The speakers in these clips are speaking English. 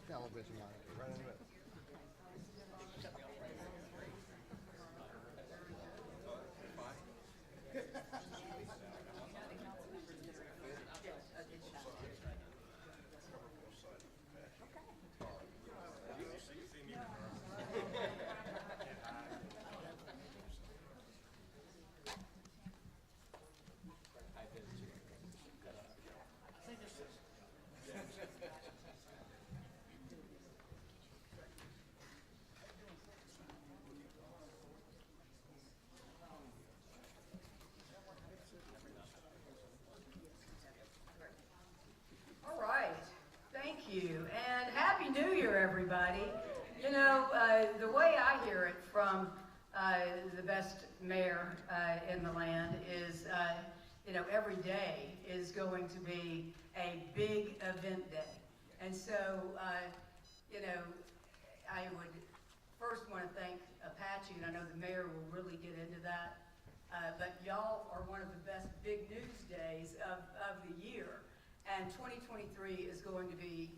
television line. Right into it. All right, thank you, and Happy New Year, everybody. You know, the way I hear it from the best mayor in the land is, you know, every day is going to be a big event day. And so, you know, I would first want to thank Apache, and I know the mayor will really get into that, but y'all are one of the best big news days of the year. And 2023 is going to be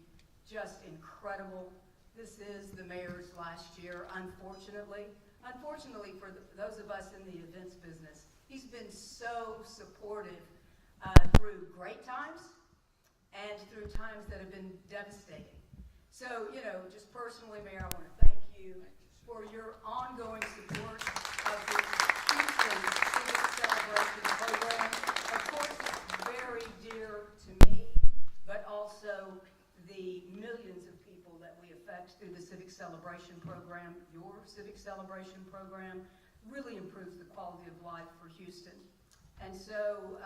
just incredible. This is the mayor's last year, unfortunately. Unfortunately for those of us in the events business, he's been so supportive through great times and through times that have been devastating. So, you know, just personally, Mayor, I want to thank you for your ongoing support of the Houston Civic Celebration Program. Of course, it's very dear to me, but also the millions of people that we affect through the Civic Celebration Program. Your Civic Celebration Program really improves the quality of life for Houston. And so,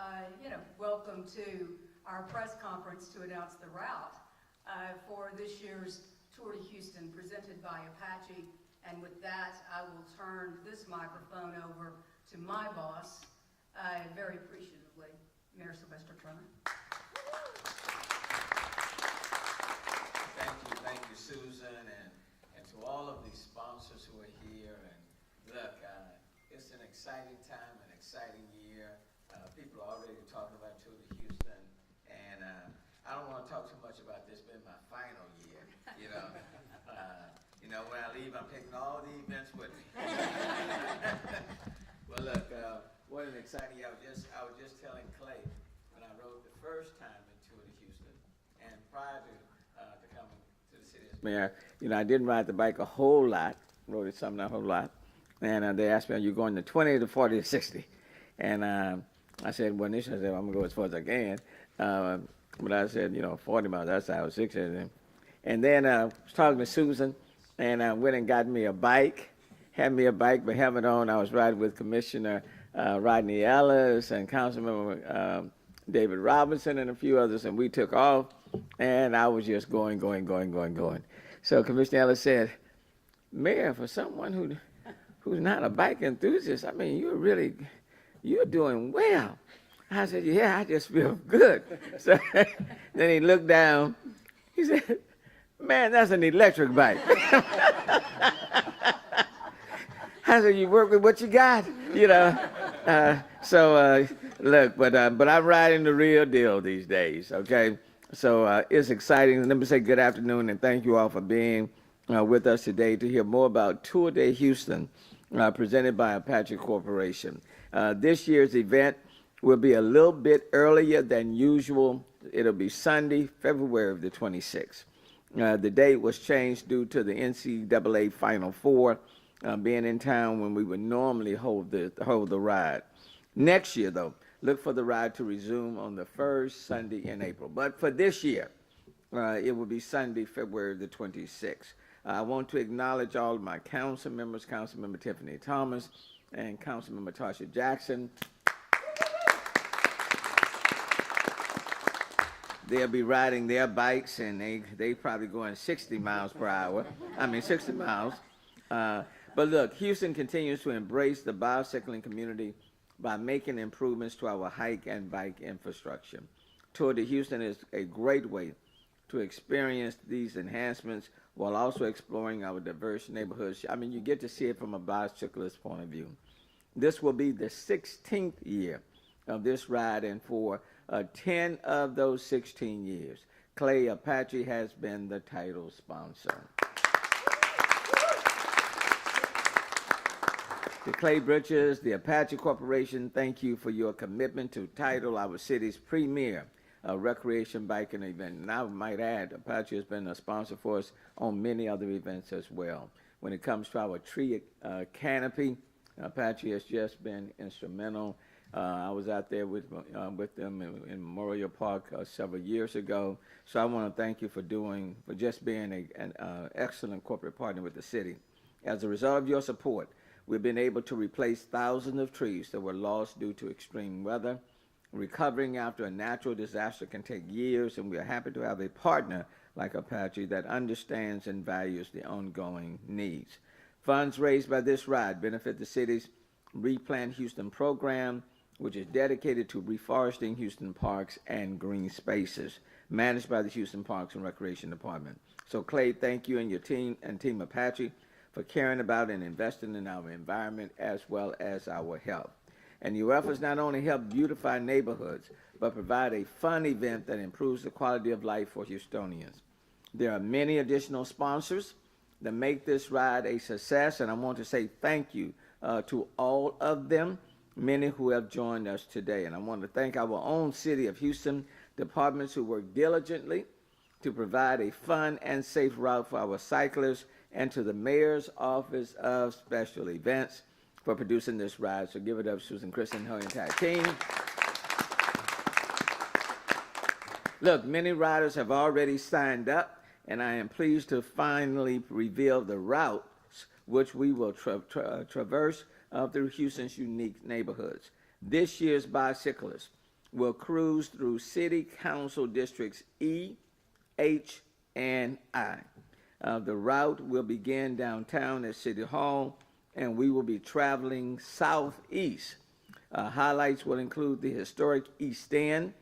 you know, welcome to our press conference to announce the route for this year's Tour to Houston presented by Apache. And with that, I will turn this microphone over to my boss, very appreciatively, Mayor Sylvester Turner. Thank you, Susan, and to all of these sponsors who are here. And look, it's an exciting time, an exciting year. People are already talking about Tour to Houston, and I don't want to talk too much about this being my final year. You know, when I leave, I'm taking all the events with me. Well, look, what an exciting year! I was just telling Clay when I rode the first time in Tour to Houston, and prior to coming to the city as mayor, you know, I didn't ride the bike a whole lot. Rode it something a whole lot, and they asked me, "Are you going to 20 to 40 to 60?" And I said, well, initially I said, I'm going to go as far as I can. But I said, you know, 40 miles, that's how I was 60. And then I was talking to Susan, and I went and got me a bike, had me a bike, but helmet on. I was riding with Commissioner Rodney Ellis and Councilmember David Robinson and a few others, and we took off, and I was just going. So Commissioner Ellis said, Mayor, for someone who's not a bike enthusiast, I mean, you're doing well. I said, yeah, I just feel good. So then he looked down. He said, man, that's an electric bike. I said, you work with what you got, you know. Look, but I'm riding the real deal these days, okay? So it's exciting. Let me say good afternoon and thank you all for being with us today to hear more about Tour de Houston, presented by Apache Corporation. This year's event will be a little bit earlier than usual. It'll be Sunday, February the 26th. The date was changed due to the NCAA Final Four being in town when we would normally hold the ride. Next year, though, look for the ride to resume on the first Sunday in April. But for this year, it will be Sunday, February the 26th. I want to acknowledge all of my council members, Councilmember Tiffany Thomas and Councilmember Tasha Jackson. They'll be riding their bikes, and they probably going 60 miles per hour. I mean, 60 miles. But look, Houston continues to embrace the bicycling community by making improvements to our hike and bike infrastructure. Tour de Houston is a great way to experience these enhancements while also exploring our diverse neighborhoods. I mean, you get to see it from a bicyclist point of view. This will be the 16th year of this ride, and for 10 of those 16 years, Clay Apache has been the title sponsor. The Clay Bridges, the Apache Corporation, thank you for your commitment to title our city's premier recreation biking event. And I might add, Apache has been a sponsor for us on many other events as well. When it comes to our tree canopy, Apache has just been instrumental. I was out there with them in Memorial Park several years ago. So I want to thank you for just being an excellent corporate partner with the city. As a result of your support, we've been able to replace thousands of trees that were lost due to extreme weather. Recovering after a natural disaster can take years, and we are happy to have a partner like Apache that understands and values the ongoing needs. Funds raised by this ride benefit the city's Replant Houston program, which is dedicated to reforesting Houston parks and green spaces, managed by the Houston Parks and Recreation Department. So Clay, thank you and your team and Team Apache for caring about and investing in our environment as well as our health. And your efforts not only help beautify neighborhoods, but provide a fun event that improves the quality of life for Houstonians. There are many additional sponsors that make this ride a success, and I want to say thank you to all of them, many who have joined us today. And I want to thank our own City of Houston departments who work diligently to provide a fun and safe route for our cyclists, and to the Mayor's Office of Special Events for producing this ride. So give it up, Susan, Chris, and her entire team. Look, many riders have already signed up, and I am pleased to finally reveal the routes which we will traverse through Houston's unique neighborhoods. This year's bicyclists will cruise through City Council Districts E, H, and I. The route will begin downtown at City Hall, and we will be traveling southeast. Highlights will include the historic East End,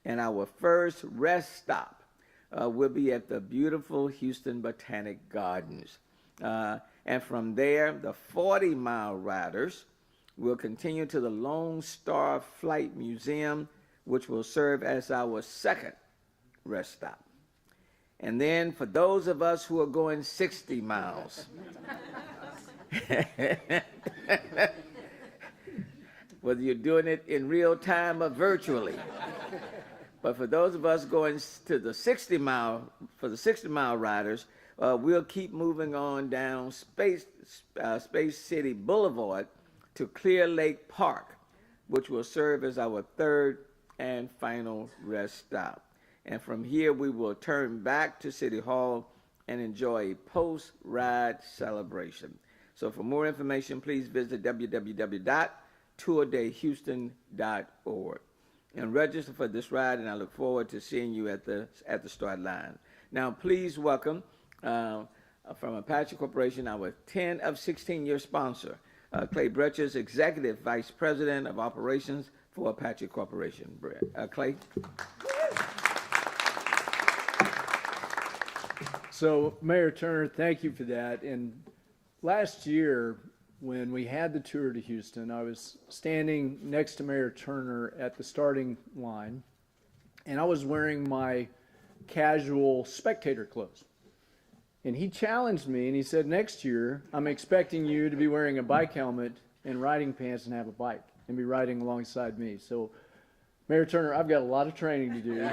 and our first rest stop will be at the beautiful Houston Botanic Gardens. And from there, the 40-mile riders will continue to the Lone Star Flight Museum, which will serve as our second rest stop. And then for those of us who are going 60 miles, whether you're doing it in real time or virtually, but for those of us going to the 60-mile riders, we'll keep moving on down Space City Boulevard to Clear Lake Park, which will serve as our third and final rest stop. And from here, we will turn back to City Hall and enjoy a post-ride celebration. So for more information, please visit www.tourdayhouston.org and register for this ride, and I look forward to seeing you at the start line. Now, please welcome, from Apache Corporation, our 10 of 16-year sponsor, Clay Bretches, Executive Vice President of Operations for Apache Corporation. Clay. So, Mayor Turner, thank you for that. And last year, when we had the tour to Houston, I was standing next to Mayor Turner at the starting line, and I was wearing my casual spectator clothes. And he challenged me, and he said, next year, I'm expecting you to be wearing a bike helmet and riding pants and have a bike and be riding alongside me. So, Mayor Turner, I've got a lot of training to do.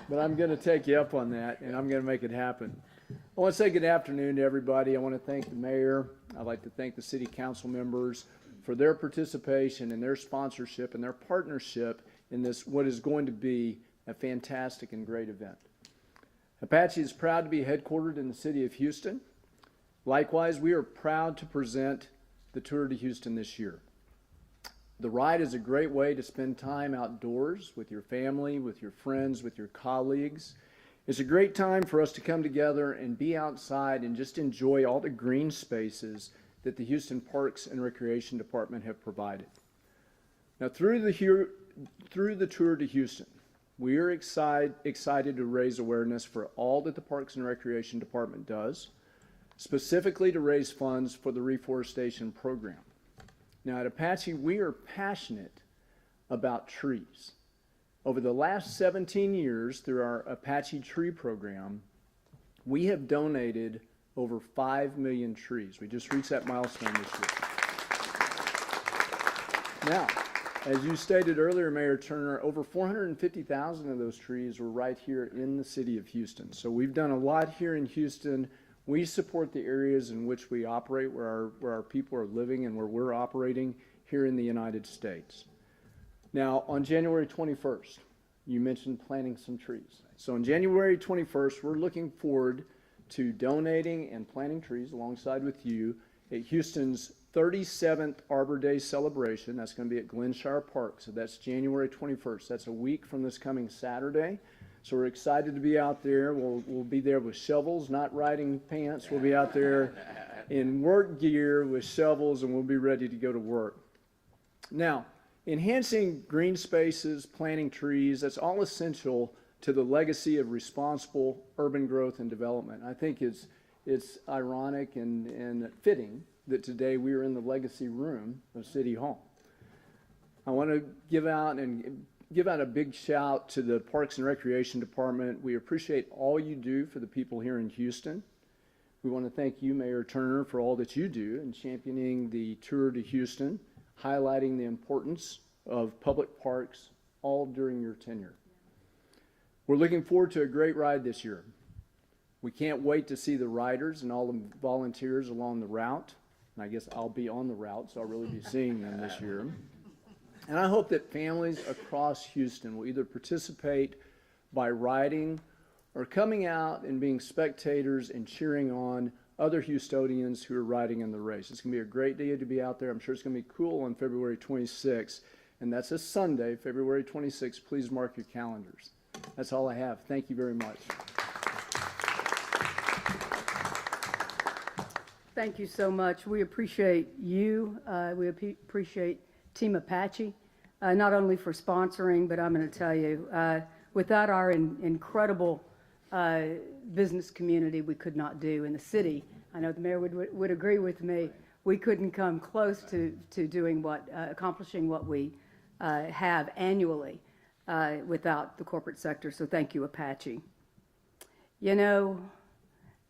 But I'm going to take you up on that, and I'm going to make it happen. I want to say good afternoon to everybody. I want to thank the mayor. I'd like to thank the city council members for their participation and their sponsorship and their partnership in this, what is going to be a fantastic and great event. Apache is proud to be headquartered in the city of Houston. Likewise, we are proud to present the Tour to Houston this year. The ride is a great way to spend time outdoors with your family, with your friends, with your colleagues. It's a great time for us to come together and be outside and just enjoy all the green spaces that the Houston Parks and Recreation Department have provided. Now, through the Tour to Houston, we are excited to raise awareness for all that the Parks and Recreation Department does, specifically to raise funds for the reforestation program. Now, at Apache, we are passionate about trees. Over the last 17 years, through our Apache Tree Program, we have donated over 5 million trees. We just reached that milestone this year. Now, as you stated earlier, Mayor Turner, over 450,000 of those trees were right here in the city of Houston. So we've done a lot here in Houston. We support the areas in which we operate, where our people are living and where we're operating here in the United States. Now, on January 21st, you mentioned planting some trees. So on January 21st, we're looking forward to donating and planting trees alongside with you at Houston's 37th Arbor Day celebration. That's going to be at Glenshire Park. So that's January 21st. That's a week from this coming Saturday. So we're excited to be out there. We'll be there with shovels, not riding pants. We'll be out there in work gear with shovels, and we'll be ready to go to work. Now, enhancing green spaces, planting trees, that's all essential to the legacy of responsible urban growth and development. I think it's ironic and fitting that today we are in the legacy room of City Hall. I want to give out a big shout to the Parks and Recreation Department. We appreciate all you do for the people here in Houston. We want to thank you, Mayor Turner, for all that you do in championing the Tour de Houston, highlighting the importance of public parks all during your tenure. We're looking forward to a great ride this year. We can't wait to see the riders and all the volunteers along the route. And I guess I'll be on the route, so I'll really be seeing them this year. And I hope that families across Houston will either participate by riding or coming out and being spectators and cheering on other Houstonians who are riding in the race. It's going to be a great day to be out there. I'm sure it's going to be cool on February 26th, and that's a Sunday, February 26th. Please mark your calendars. That's all I have. Thank you very much. Thank you so much. We appreciate you. We appreciate Team Apache, not only for sponsoring, but I'm going to tell you, without our incredible business community, we could not do in the city. I know the mayor would agree with me. We couldn't come close to doing accomplishing what we have annually without the corporate sector. So thank you, Apache. You know,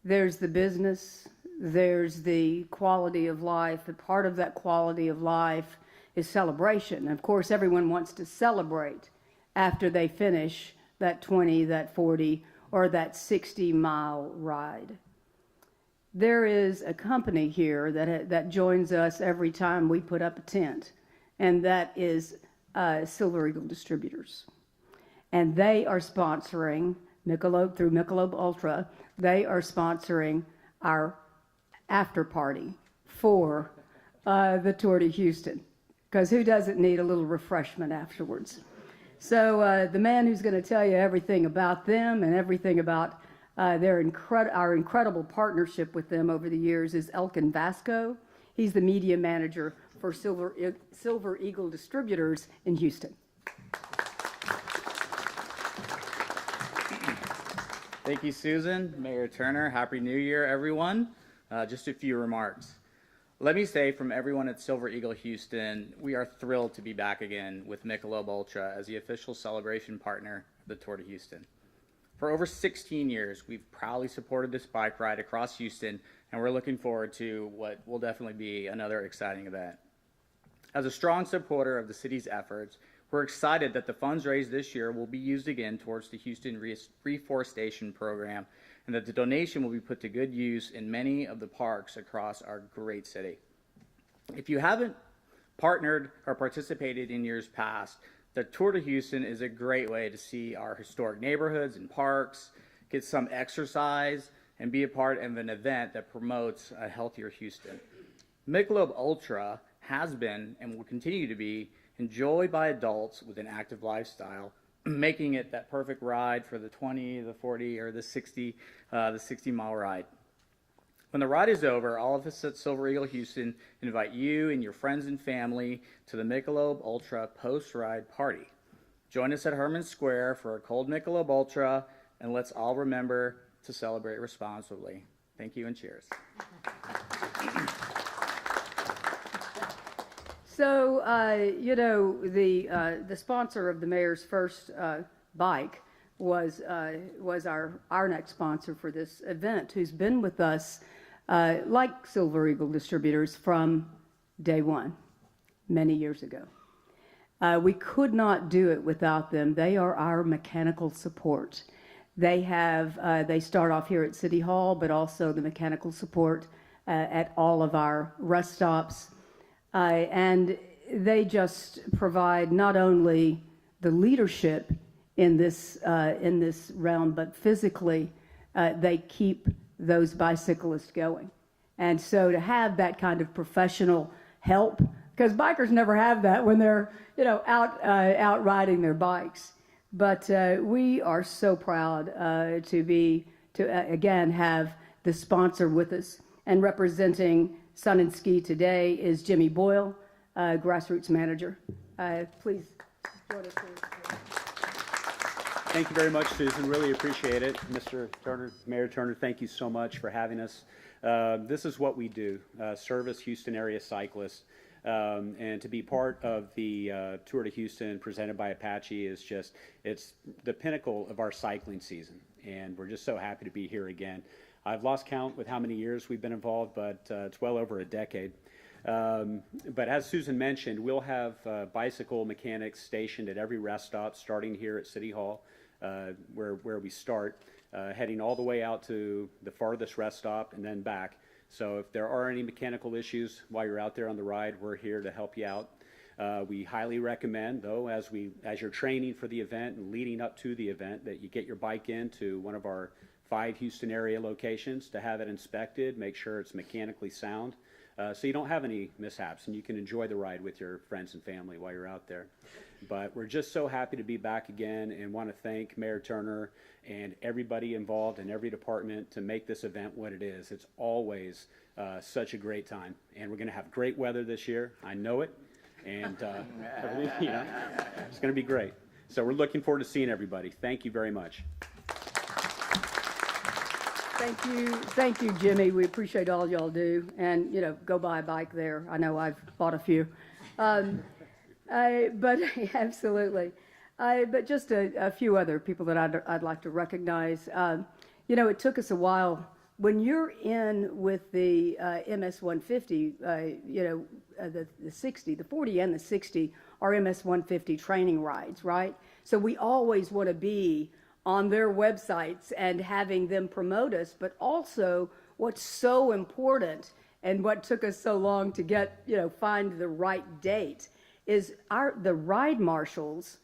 there's the business. There's the quality of life. And part of that quality of life is celebration. Of course, everyone wants to celebrate after they finish that 20, that 40, or that 60-mile ride. There is a company here that joins us every time we put up a tent, and that is Silver Eagle Distributors. And they are sponsoring, through Michelob Ultra, they are sponsoring our after party for the Tour de Houston, because who doesn't need a little refreshment afterwards? So the man who's going to tell you everything about them and everything about our incredible partnership with them over the years is Elkin Vasco. He's the media manager for Silver Eagle Distributors in Houston. Thank you, Susan. Mayor Turner, Happy New Year, everyone. Just a few remarks. Let me say from everyone at Silver Eagle Houston, we are thrilled to be back again with Michelob Ultra as the official celebration partner of the Tour de Houston. For over 16 years, we've proudly supported this bike ride across Houston, and we're looking forward to what will definitely be another exciting event. As a strong supporter of the city's efforts, we're excited that the funds raised this year will be used again towards the Houston Reforestation Program, and that the donation will be put to good use in many of the parks across our great city. If you haven't partnered or participated in years past, the Tour de Houston is a great way to see our historic neighborhoods and parks, get some exercise, and be a part of an event that promotes a healthier Houston. Michelob Ultra has been and will continue to be enjoyed by adults with an active lifestyle, making it that perfect ride for the 20, the 40, or the 60-mile ride. When the ride is over, all of us at Silver Eagle Houston invite you and your friends and family to the Michelob Ultra post-ride party. Join us at Herman Square for a cold Michelob Ultra, and let's all remember to celebrate responsibly. Thank you and cheers. So, the sponsor of the mayor's first bike was our next sponsor for this event, who's been with us, like Silver Eagle Distributors, from day one, many years ago. We could not do it without them. They are our mechanical support. They start off here at City Hall, but also the mechanical support at all of our rest stops. And they just provide not only the leadership in this realm, but physically they keep those bicyclists going. And so to have that kind of professional help, because bikers never have that when they're out riding their bikes. But we are so proud to again have the sponsor with us. And representing Sun and Ski today is Jimmy Boyle, grassroots manager. Please join us. Thank you very much, Susan. Really appreciate it. Mr. Turner, Mayor Turner, thank you so much for having us. This is what we do, service Houston area cyclists. And to be part of the Tour de Houston presented by Apache it's the pinnacle of our cycling season. And we're just so happy to be here again. I've lost count with how many years we've been involved, but it's well over a decade. But as Susan mentioned, we'll have bicycle mechanics stationed at every rest stop, starting here at City Hall, where we start, heading all the way out to the farthest rest stop and then back. So if there are any mechanical issues while you're out there on the ride, we're here to help you out. We highly recommend, though, as you're training for the event and leading up to the event, that you get your bike into one of our 5 Houston area locations to have it inspected, make sure it's mechanically sound, so you don't have any mishaps and you can enjoy the ride with your friends and family while you're out there. But we're just so happy to be back again and want to thank Mayor Turner and everybody involved in every department to make this event what it is. It's always such a great time, and we're going to have great weather this year. I know it, and it's going to be great. So we're looking forward to seeing everybody. Thank you very much. Thank you, Jimmy. We appreciate all y'all do, and go buy a bike there. I know I've bought a few, but absolutely. But just a few other people that I'd like to recognize. It took us a while. When you're in with the MS 150, the 60, the 40 and the 60 are MS 150 training rides, right? So we always want to be on their websites and having them promote us, but also what's so important and what took us so long to get, find the right date is the ride marshals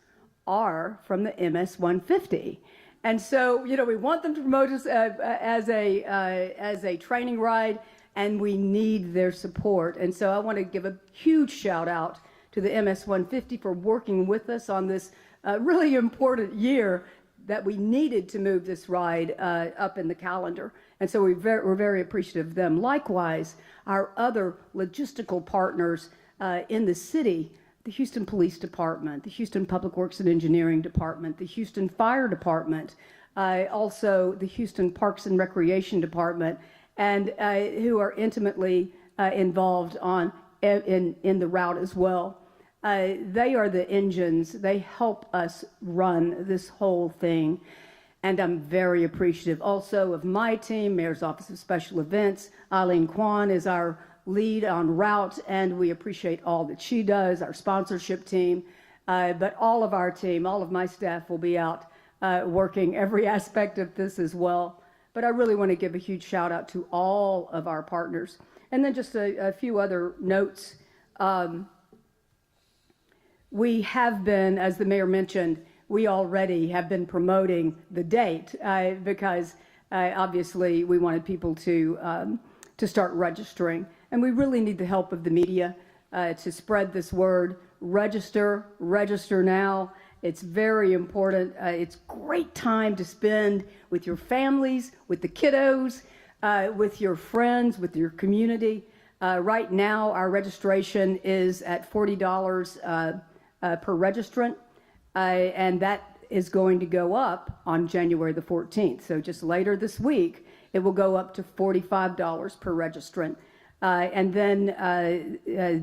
are from the MS 150. And so, we want them to promote us as a training ride, and we need their support. And so I want to give a huge shout out to the MS 150 for working with us on this really important year that we needed to move this ride up in the calendar. And so we're very appreciative of them. Likewise, our other logistical partners in the city, the Houston Police Department, the Houston Public Works and Engineering Department, the Houston Fire Department, also the Houston Parks and Recreation Department, and who are intimately involved in the route as well. They are the engines. They help us run this whole thing. And I'm very appreciative also of my team, Mayor's Office of Special Events. Eileen Kwan is our lead on route, and we appreciate all that she does, our sponsorship team. But all of our team, all of my staff will be out working every aspect of this as well. But I really want to give a huge shout out to all of our partners. And then just a few other notes. We have been, as the mayor mentioned, we already have been promoting the date because obviously we wanted people to start registering. And we really need the help of the media to spread this word. Register now. It's very important. It's a great time to spend with your families, with the kiddos, with your friends, with your community. Right now, our registration is at $40 per registrant, and that is going to go up on January the 14th. So just later this week, it will go up to $45 per registrant. And then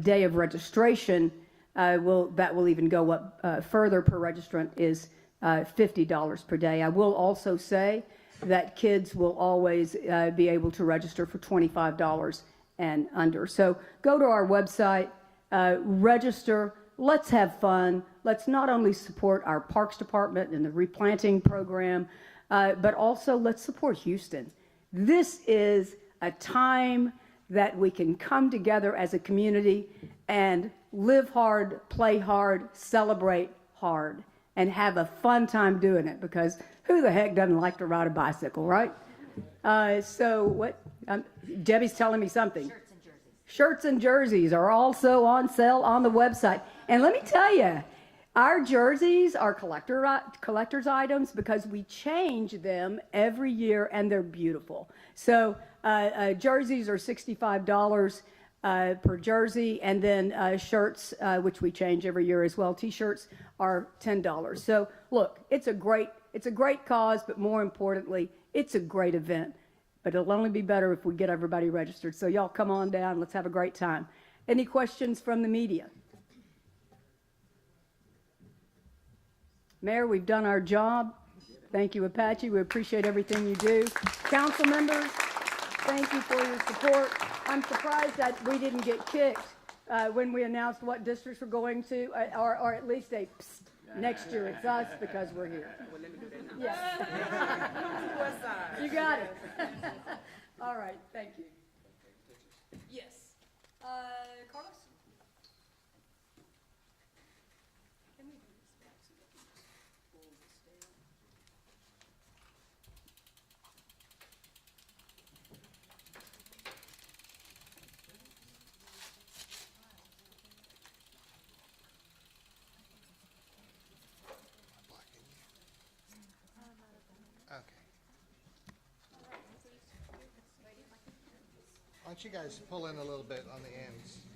day of registration that will even go up further per registrant is $50 per day. I will also say that kids will always be able to register for $25 and under. So go to our website, register, let's have fun. Let's not only support our Parks Department and the replanting program, but also let's support Houston. This is a time that we can come together as a community and live hard, play hard, celebrate hard, and have a fun time doing it, because who the heck doesn't like to ride a bicycle, right? So what, Debbie's telling me something. Shirts and jerseys are also on sale on the website. And let me tell you, our jerseys are collector's items because we change them every year and they're beautiful. So jerseys are $65 per jersey, and then shirts, which we change every year as well, t-shirts are $10. So look, it's a great cause, but more importantly, it's a great event. But it'll only be better if we get everybody registered. So y'all come on down, let's have a great time. Any questions from the media? Mayor, we've done our job. Thank you, Apache. We appreciate everything you do. Council members, thank you for your support. I'm surprised that we didn't get kicked when we announced what districts we're going to, or at least a psst, next year it's us because we're here. Yes. You got it. All right, thank you. Yes. Carlos? Can we do this back so that we just pull this down? Okay. Why don't you guys pull in a little bit on the ends?